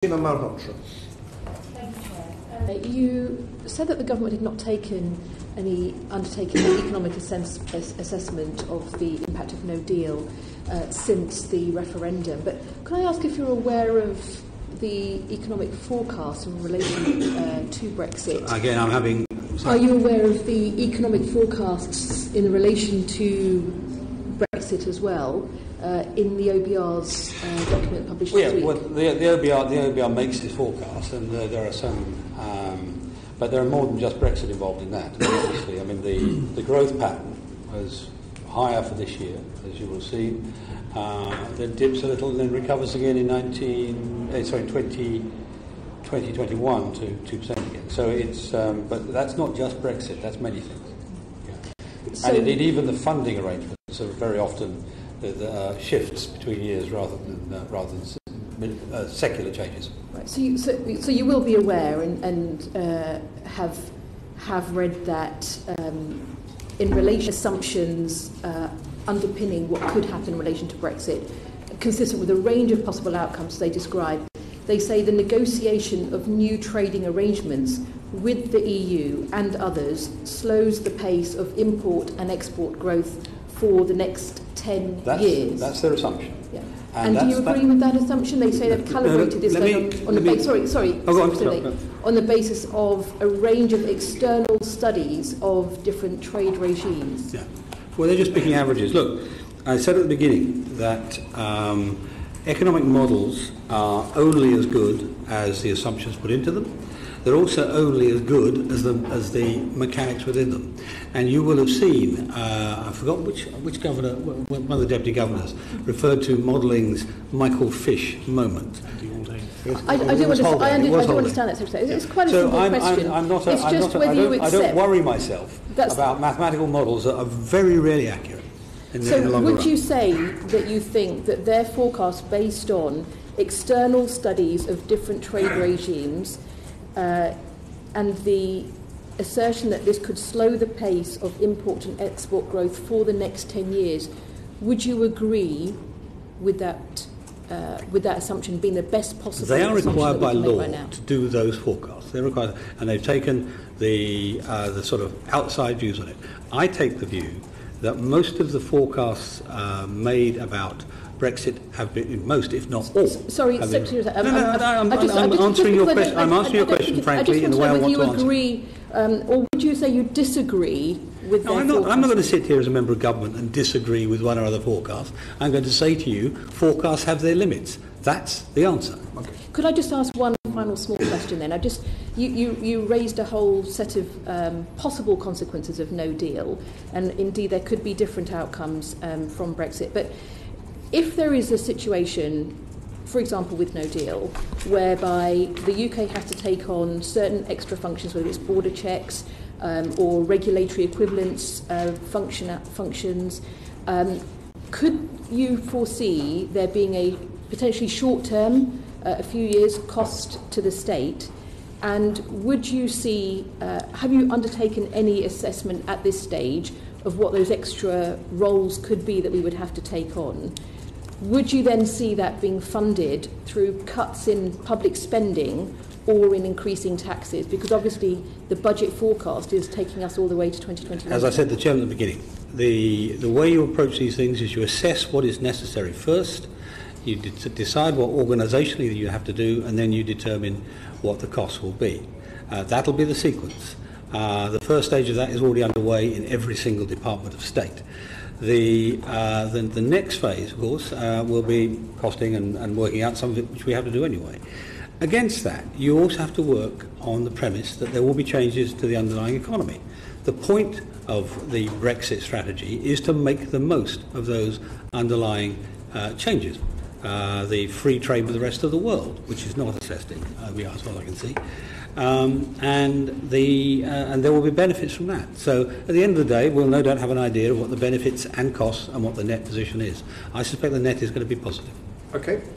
Seema Malhotra. You said that the government had not undertaken an economic assessment of the impact of no deal since the referendum. But can I ask if you're aware of the economic forecast in relation to Brexit? Again, I'm having... Are you aware of the economic forecasts in relation to Brexit as well in the OBR's document published this week? Well, the OBR makes this forecast, and there are some... but there are more than just Brexit involved in that, obviously. I mean, the growth pattern was higher for this year, as you will see. Then dips a little and then recovers again in 2021 to 2% again. So it's, but that's not just Brexit, that's many things. Yeah. So and indeed, even the funding arrangements are very often the shifts between years rather than secular changes. Right. So you will be aware and have read that in relation to assumptions underpinning what could happen in relation to Brexit, consistent with a range of possible outcomes they describe. They say the negotiation of new trading arrangements with the EU and others slows the pace of import and export growth for the next 10 years. That's their assumption. Yeah. And do you agree with that assumption? They say they've calibrated this on the basis of a range of external studies of different trade regimes. Yeah. Well, they're just picking averages. Look, I said at the beginning that economic models are only as good as the assumptions put into them. They're also only as good as the mechanics within them. And you will have seen, I forgot which governor, one of the deputy governors, referred to modelling's Michael Fish moment. I do understand that, Secretary. It's quite a simple question. I don't worry myself about mathematical models that are very rarely accurate in the long run. So would you say that you think that their forecast based on external studies of different trade regimes and the assertion that this could slow the pace of import and export growth for the next 10 years, would you agree with that assumption being the best possible? They are required by law to do those forecasts. They're required, and they've taken the sort of outside views on it. I take the view that most of the forecasts made about Brexit have been, most, if not all. Sorry, Secretary. I'm answering your question. I'm answering your question, frankly, in the way I want to answer. Would you agree, or would you say you disagree with their forecast? I'm not going to sit here as a member of government and disagree with one or other forecast. I'm going to say to you, forecasts have their limits. That's the answer. Okay. Could I just ask one final small question then? You raised a whole set of possible consequences of no deal, and indeed there could be different outcomes from Brexit. But if there is a situation, for example, with no deal, whereby the UK has to take on certain extra functions, whether it's border checks or regulatory equivalence functions, could you foresee there being a potentially short-term, a few years, cost to the state? And would you see, have you undertaken any assessment at this stage of what those extra roles could be that we would have to take on? Would you then see that being funded through cuts in public spending or in increasing taxes? Because obviously the budget forecast is taking us all the way to 2021. As I said to the Chairman at the beginning, the way you approach these things is you assess what is necessary first, you decide what organisationally you have to do, and then you determine what the costs will be. That'll be the sequence. The first stage of that is already underway in every single Department of State. The next phase, of course, will be costing and working out some of it, which we have to do anyway. Against that, you also have to work on the premise that there will be changes to the underlying economy. The point of the Brexit strategy is to make the most of those underlying changes. The free trade with the rest of the world, which is not assessed in OBR as far as I can see. And there will be benefits from that. So at the end of the day, we'll no doubt have an idea of what the benefits and costs and what the net position is. I suspect the net is going to be positive. Okay.